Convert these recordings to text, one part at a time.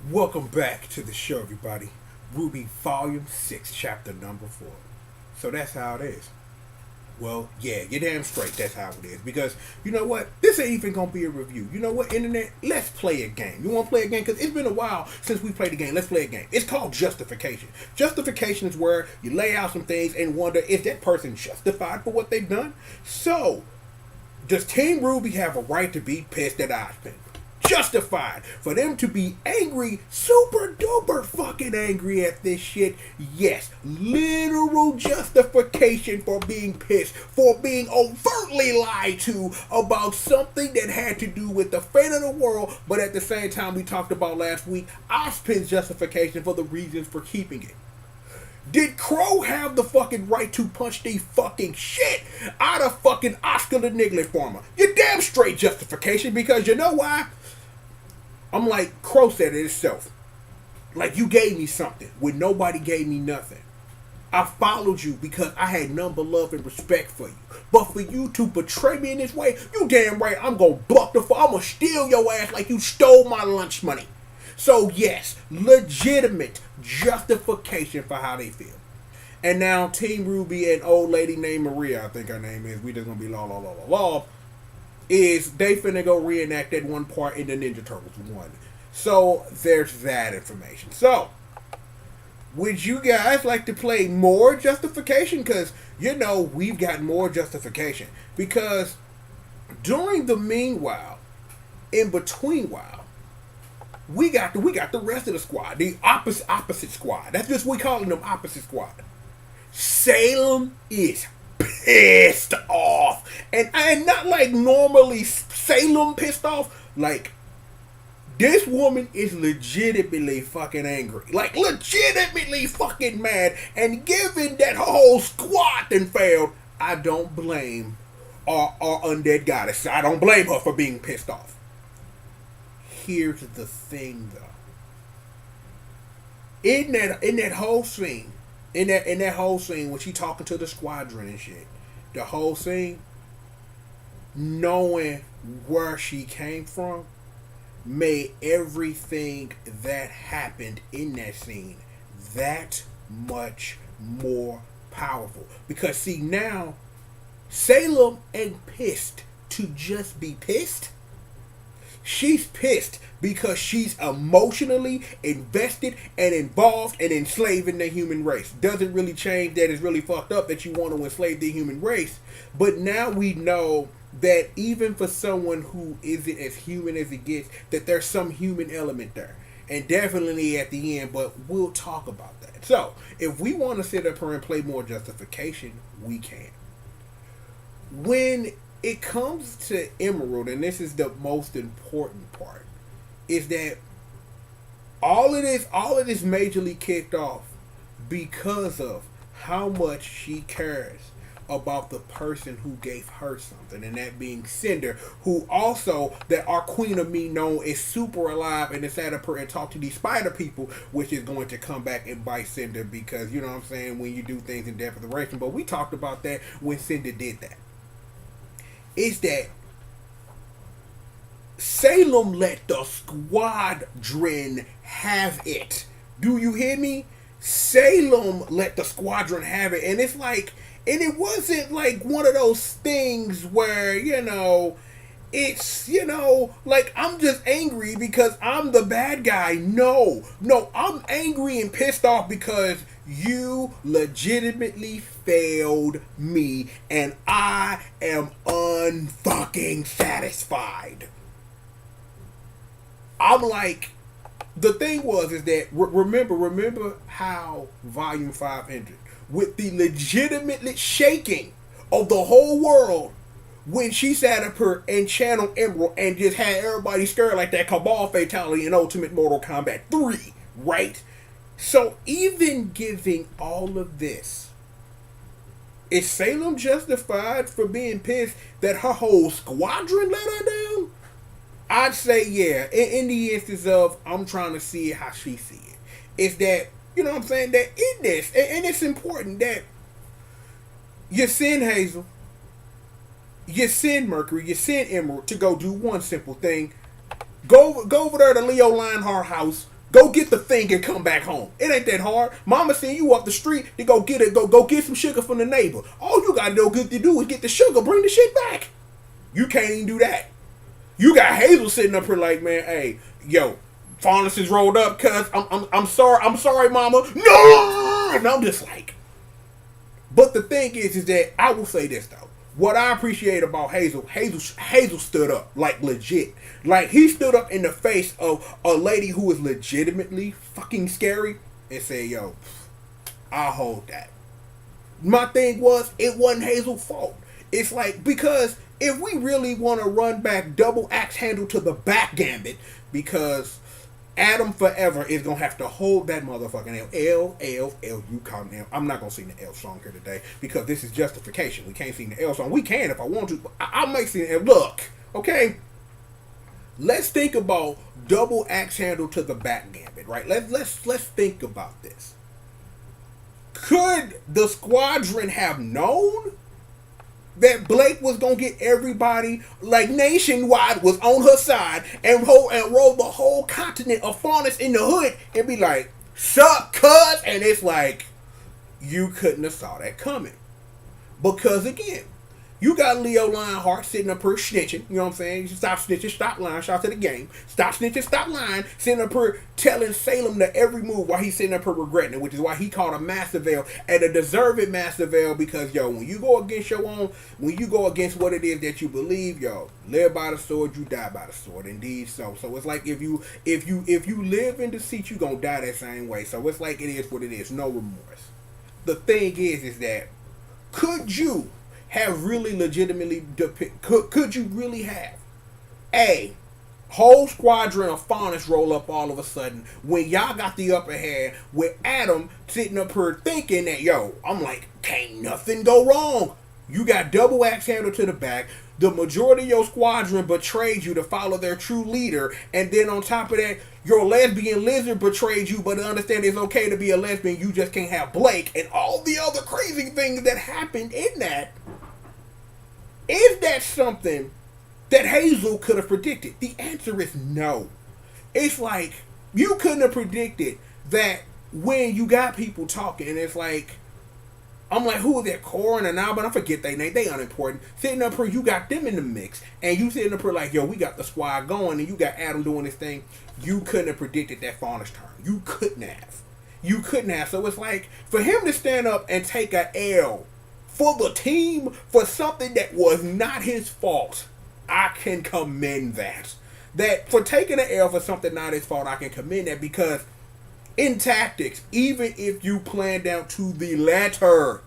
Welcome back to the show, everybody. Ruby Volume 6, Chapter number 4. So that's how it is. Well, yeah, you're damn straight that's how it is. Because, you know what? This ain't even going to be a review. You know what, Internet? Let's play a game. You want to play a game? Because it's been a while since we played a game. Let's play a game. It's called Justification. Justification is where you lay out some things and wonder, is that person justified for what they've done? So, does Team Ruby have a right to be pissed at Ozpin? Justified for them to be angry, super duper fucking angry at this shit. Yes, literal justification for being pissed, for being overtly lied to about something that had to do with the fate of the world, but at the same time we talked about last week, Ozpin's justification for the reasons for keeping it. Did Crow have the fucking right to punch the fucking shit out of fucking Oscar the Niglet farmer? You're damn straight justification, because you know why? I'm like, Crow said it itself. Like, you gave me something when nobody gave me nothing. I followed you because I had none but love and respect for you. But for you to betray me in this way, you damn right I'm gonna buck the I'm gonna steal your ass like you stole my lunch money. So yes, legitimate justification for how they feel. And now Team Ruby and old lady named Maria, I think her name is, we just gonna be law, is they finna go reenact that one part in the Ninja Turtles 1. So there's that information. So, would you guys like to play more justification? Because, you know, we've got more justification. Because during the meanwhile, in between while, we got the rest of the squad, the opposite squad. That's just we calling them opposite squad. Salem is pissed off, and not like normally Salem pissed off. Like, this woman is legitimately fucking angry, like legitimately fucking mad. And given that her whole squad then failed, I don't blame our undead goddess. I don't blame her for being pissed off. Here's the thing, though. In that whole scene, in that whole scene when she talking to the squadron and shit, the whole scene, knowing where she came from, made everything that happened in that scene that much more powerful. Because see, now Salem ain't pissed to just be pissed. She's pissed because she's emotionally invested and involved and enslaving the human race. Doesn't really change that it's really fucked up that you want to enslave the human race. But now we know that even for someone who isn't as human as it gets, that there's some human element there. And definitely at the end, but we'll talk about that. So, if we want to sit up here and play more justification, we can. When it comes to Emerald, and this is the most important part, is that all of this majorly kicked off because of how much she cares about the person who gave her something, and that being Cinder, who also, that our Queen of Me known, is super alive and decided to and talk to these spider people, which is going to come back and bite Cinder, because, you know what I'm saying, when you do things in declaration. But we talked about that when Cinder did that. Is that Salem let the squadron have it. Do you hear me? Salem let the squadron have it. And it's like, and it wasn't like one of those things where, you know, it's, you know, like I'm just angry because I'm the bad guy. No, I'm angry and pissed off because you legitimately failed me and I am unfucking satisfied. I'm like, the thing is that remember how Volume 5 ended with the legitimate shaking of the whole world when she sat up here and channeled Emerald and just had everybody scared like that Cabal fatality in Ultimate Mortal Kombat 3, right? So even giving all of this, is Salem justified for being pissed that her whole squadron let her down? I'd say yeah. In the instance of, I'm trying to see how she see it. Is that, you know what I'm saying, that in this, and it's important that you send Hazel, you send Mercury, you send Emerald to go do one simple thing. Go over there to Leo Lionheart house, Go get the thing and come back home. It ain't that hard. Mama send you up the street to go get it. Go get some sugar from the neighbor. All you gotta do is get the sugar, bring the shit back. You can't even do that. You got Hazel sitting up here like, man, hey, yo, Fondness is rolled up, cuz I'm sorry, mama. No! And I'm just like, but the thing is that I will say this though. What I appreciate about Hazel stood up, like legit. Like he stood up in the face of a lady who was legitimately fucking scary and said, yo, I'll hold that. My thing was, it wasn't Hazel's fault. It's like, because if we really want to run back double axe handle to the backgammon, because Adam forever is going to have to hold that motherfucking L, you call him L. I'm not going to sing the L song here today because this is justification. We can't sing the L song. We can if I want to, but I might sing the L. Look, okay? Let's think about double axe handle to the backgammon, right? Let's think about this. Could the squadron have known that Blake was gonna get everybody, like nationwide, was on her side and roll the whole continent of Fondness in the hood and be like, "Sup, cuz?" And it's like, you couldn't have saw that coming, because again, you got Leo Lionheart sitting up here snitching. You know what I'm saying? Stop snitching, stop lying. Shout out to the game. Stop snitching, stop lying. Sitting up here telling Salem to every move while he's sitting up here regretting it, which is why he called a massive L and a deserved massive L, because yo, when you go against your own, when you go against what it is that you believe, yo, live by the sword, you die by the sword. Indeed, so it's like if you live in deceit, you gonna die that same way. So it's like it is what it is. No remorse. The thing is that could you have really legitimately could you really have a whole squadron of Fondness roll up all of a sudden when y'all got the upper hand with Adam sitting up here thinking that, yo, I'm like, can't nothing go wrong. You got double axe handle to the back. The majority of your squadron betrayed you to follow their true leader, and then on top of that, your lesbian lizard betrayed you, but understand it's okay to be a lesbian, you just can't have Blake, and all the other crazy things that happened in that. Is that something that Hazel could have predicted? The answer is no. It's like, you couldn't have predicted that when you got people talking, and it's like, I'm like, who is that? Corin and Albert? I forget their name. They unimportant. Sitting up here, you got them in the mix. And you sitting up here like, yo, we got the squad going, and you got Adam doing this thing. You couldn't have predicted that Fondness turn. You couldn't have. You couldn't have. So it's like, for him to stand up and take a L for the team for something that was not his fault, I can commend that. That for taking an L for something not his fault, I can commend that, because in tactics, even if you plan down to the letter,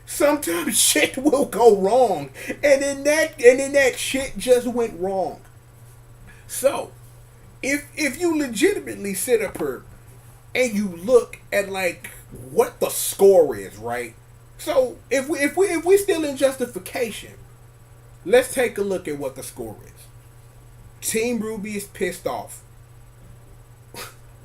sometimes shit will go wrong, and then that shit just went wrong. So, if you legitimately sit up here and you look at like what the score is, right? So if we still in justification, let's take a look at what the score is. Team Ruby is pissed off.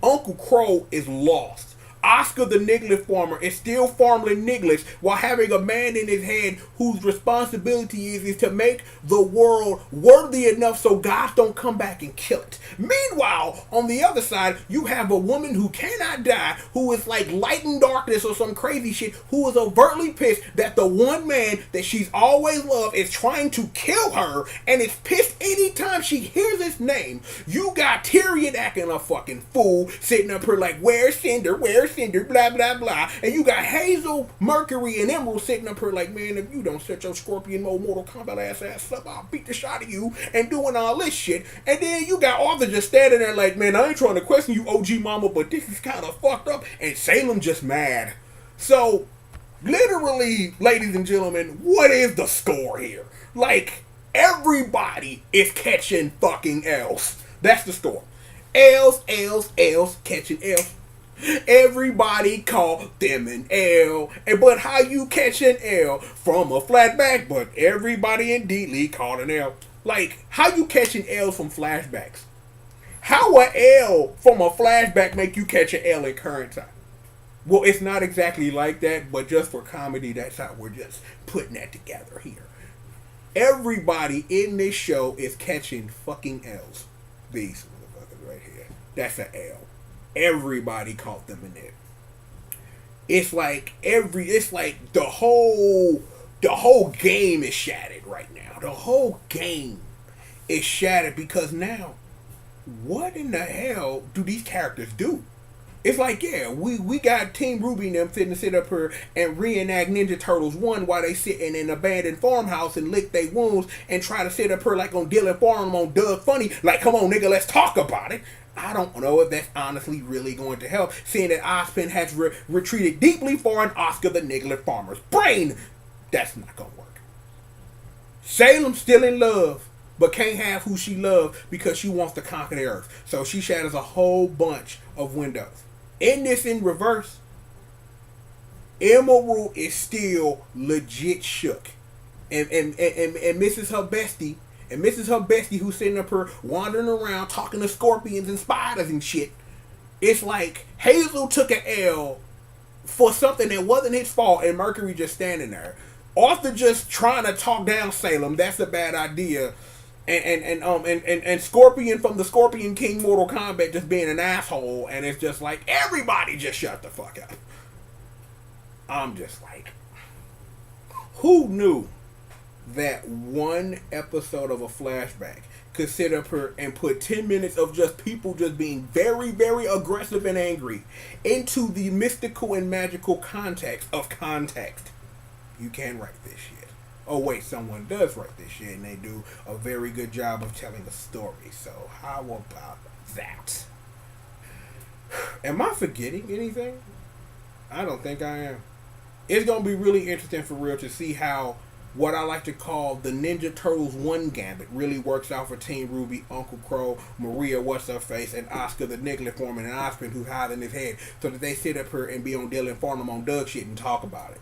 Uncle Crow is lost. Oscar the Niglet farmer is still farming Niglets while having a man in his head whose responsibility is to make the world worthy enough so gods don't come back and kill it. Meanwhile, on the other side, you have a woman who cannot die, who is like light in darkness or some crazy shit, who is overtly pissed that the one man that she's always loved is trying to kill her, and is pissed anytime she hears his name. You got Tyrion acting a fucking fool, sitting up here like, where's Cinder, blah, blah, blah. And you got Hazel, Mercury, and Emerald sitting up here like, man, if you don't set your Scorpion mode Mortal Kombat ass up, I'll beat the shot of you, and doing all this shit. And then you got Arthur just standing there like, man, I ain't trying to question you, OG mama, but this is kind of fucked up. And Salem just mad. So, literally, ladies and gentlemen, what is the score here? Like, everybody is catching fucking L's. That's the score. L's, catching L's. Everybody called them an L. But how you catch an L from a flashback? But everybody in D-League called an L. Like, how you catching L's from flashbacks? How a L from a flashback make you catch an L in current time? Well, it's not exactly like that, but just for comedy, that's how we're just putting that together here. Everybody in this show is catching fucking L's. These motherfuckers right here. That's an L. everybody caught them in there. It's like the whole game is shattered right now. The whole game is shattered because now, what in the hell do these characters do? It's like, yeah, we got Team Ruby and them fitting to sit up here and reenact Ninja Turtles 1 while they sit in an abandoned farmhouse and lick their wounds and try to sit up here like on Dylan Farnham on Doug Funny. Like, come on, nigga, let's talk about it. I don't know if that's honestly really going to help, seeing that Ozpin has retreated deeply far in Oscar the Niglet Farmer's brain. That's not going to work. Salem's still in love, but can't have who she loves because she wants to conquer the earth. So she shatters a whole bunch of windows. In this in reverse, Emerald is still legit shook. And misses her bestie. And Mrs. Her bestie who's sitting up here wandering around talking to scorpions and spiders and shit. It's like Hazel took an L for something that wasn't his fault and Mercury just standing there. Arthur just trying to talk down Salem. That's a bad idea. And Scorpion from the Scorpion King Mortal Kombat just being an asshole. And it's just like, everybody just shut the fuck up. I'm just like, who knew that one episode of a flashback could sit up here and put 10 minutes of just people just being very, very aggressive and angry into the mystical and magical context of context? You can write this shit. Oh wait, someone does write this shit and they do a very good job of telling a story. So how about that? Am I forgetting anything? I don't think I am. It's going to be really interesting for real to see how what I like to call the Ninja Turtles 1 gambit really works out for Team Ruby, Uncle Crow, Maria What's-Her-Face, and Oscar the Niglet Foreman and Ozpin who's hiding his head so that they sit up here and be on Dylan Farnham on Doug shit and talk about it.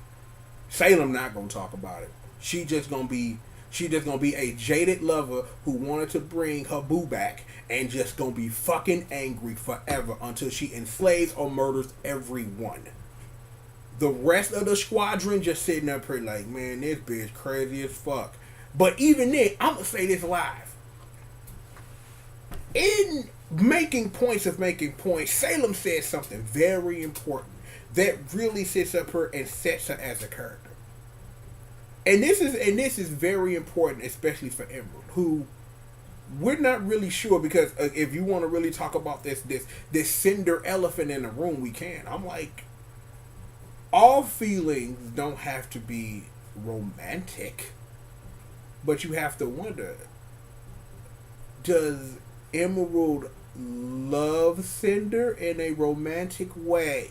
Salem not going to talk about it. She just gonna be a jaded lover who wanted to bring her boo back and just gonna be fucking angry forever until she enslaves or murders everyone. The rest of the squadron just sitting up here like, man, this bitch crazy as fuck. But even then, I'm gonna say this live. In making points, Salem said something very important that really sits up her and sets her as a character. And this is very important, especially for Emerald, who we're not really sure because if you want to really talk about this cinder elephant in the room, we can. I'm like, all feelings don't have to be romantic, but you have to wonder: does Emerald love Cinder in a romantic way?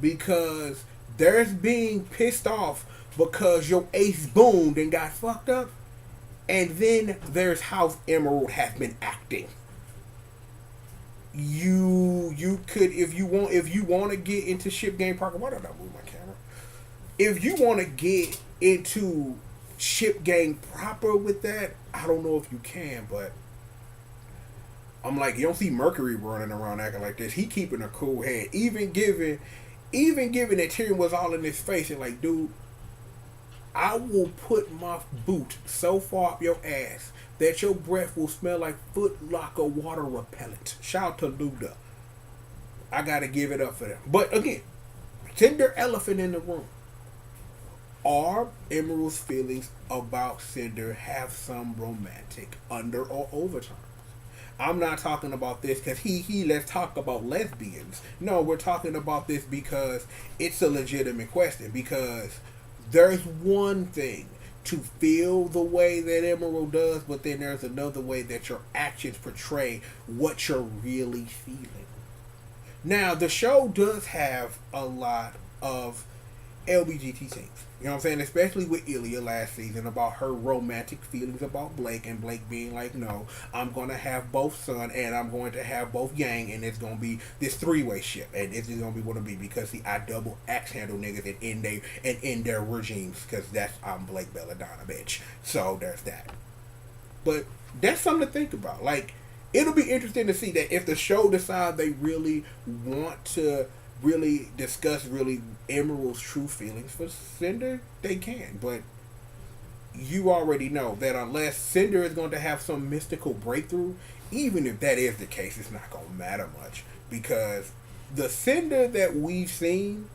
Because there's being pissed off because your ace boomed and got fucked up. And then there's how Emerald has been acting. You could, if you want to get into Ship Game Parker, why did I move my camera? If you want to get into Ship Game proper with that, I don't know if you can, but I'm like, you don't see Mercury running around acting like this. He keeping a cool head. Even given that Tyrion was all in his face and like, dude, I will put my boot so far up your ass that your breath will smell like Foot Locker water repellent. Shout out to Luda. I gotta give it up for them. But again, Cinder elephant in the room. Are Emerald's feelings about Cinder have some romantic under or overtones? I'm not talking about this because let's talk about lesbians. No, we're talking about this because it's a legitimate question. Because there's one thing to feel the way that Emerald does, but then there's another way that your actions portray what you're really feeling. Now, the show does have a lot of LBGT things. You know what I'm saying? Especially with Ilya last season about her romantic feelings about Blake and Blake being like, no, I'm going to have both Sun and I'm going to have both Yang and it's going to be this three-way ship and this is going to be what it'll be because see, I double axe handle niggas and in their regimes because I'm Blake Belladonna, bitch. So there's that. But that's something to think about. Like, it'll be interesting to see that if the show decides they really want to really discuss really Emerald's true feelings for Cinder, they can. But you already know that unless Cinder is going to have some mystical breakthrough, even if that is the case, it's not going to matter much. because the Cinder that we've seen,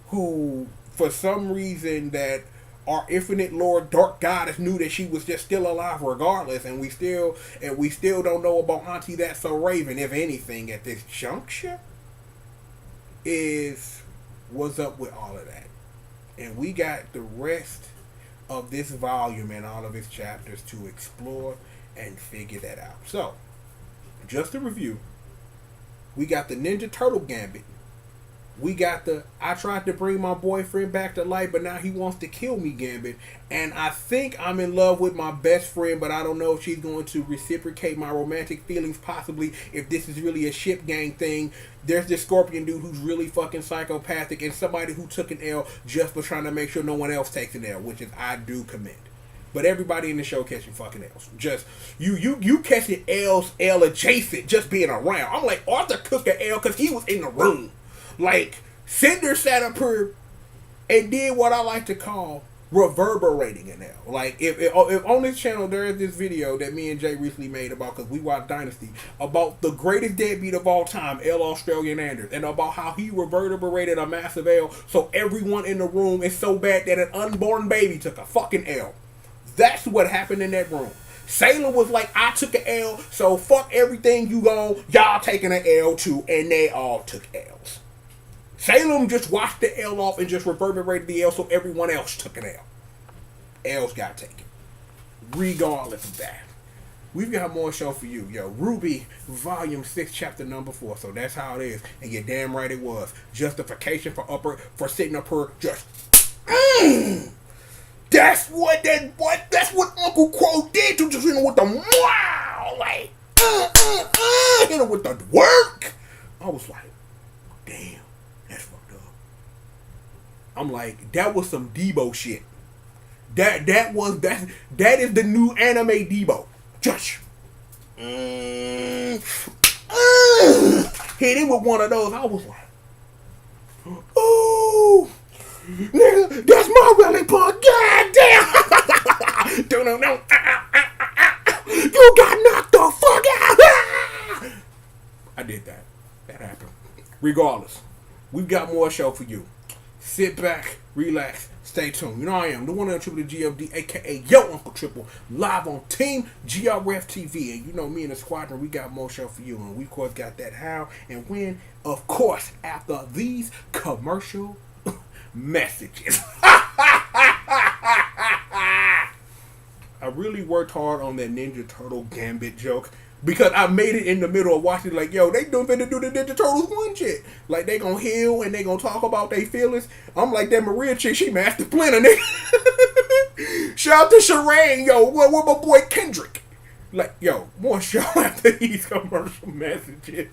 who for some reason that our infinite Lord Dark Goddess knew that she was just still alive regardless, and we still don't know about Auntie That's So Raven, if anything, at this juncture, is what's up with all of that. And we got the rest of this volume and all of its chapters to explore and figure that out. So, just to review, we got the Ninja Turtle Gambit. We got the I tried to bring my boyfriend back to life, but now he wants to kill me Gambit. And I think I'm in love with my best friend, but I don't know if she's going to reciprocate my romantic feelings, possibly if this is really a ship gang thing. There's this Scorpion dude who's really fucking psychopathic, and somebody who took an L just for trying to make sure no one else takes an L, which is I do commend. But everybody in the show catching fucking L's. Just you catching L's, L adjacent, just being around. I'm like, Arthur took an L because he was in the room. Like, Cinder sat up here and did what I like to call reverberating an L. Like, if on this channel there is this video that me and Jay recently made about, because we watched Dynasty, about the greatest deadbeat of all time, L. Australian Anders, and about how he reverberated a massive L, so everyone in the room is so bad that an unborn baby took a fucking L. That's what happened in that room. Sailor was like, I took an L, so fuck everything you on, y'all taking an L too, and they all took L's. Salem just washed the L off and just reverberated the L so everyone else took an L. L's got taken. Regardless of that. We've got more show for you. Yo, Ruby, Volume 6, Chapter number 4. So that's how it is. And you're damn right it was. Justification for sitting up here just... That's what Uncle Crow did to just, with the wow, like, with the work. I was like, damn. That's fucked up. I'm like, that was some Debo shit. That is the new anime Debo. Just hit him with one of those. I was like, ooh, nigga, that's my belly part. God damn. No. You got knocked the fuck out. I did that. That happened. Regardless. We've got more show for you. Sit back, relax, stay tuned. You know I am, the one and triple G.O.D, a.k.a. Yo Uncle Triple, live on Team GRF TV. And you know me and the squadron, we got more show for you. And we, of course, got that how and when, of course, after these commercial messages. I really worked hard on that Ninja Turtle Gambit joke. Because I made it in the middle of watching, like, yo, they doing finna do the Ninja Turtles 1 shit. Like, they gonna heal and they gonna talk about their feelings. I'm like, that Maria chick, she Master Splinter, nigga. Shout out to Sherane, yo, what my boy Kendrick. Like, yo, more show after these commercial messages.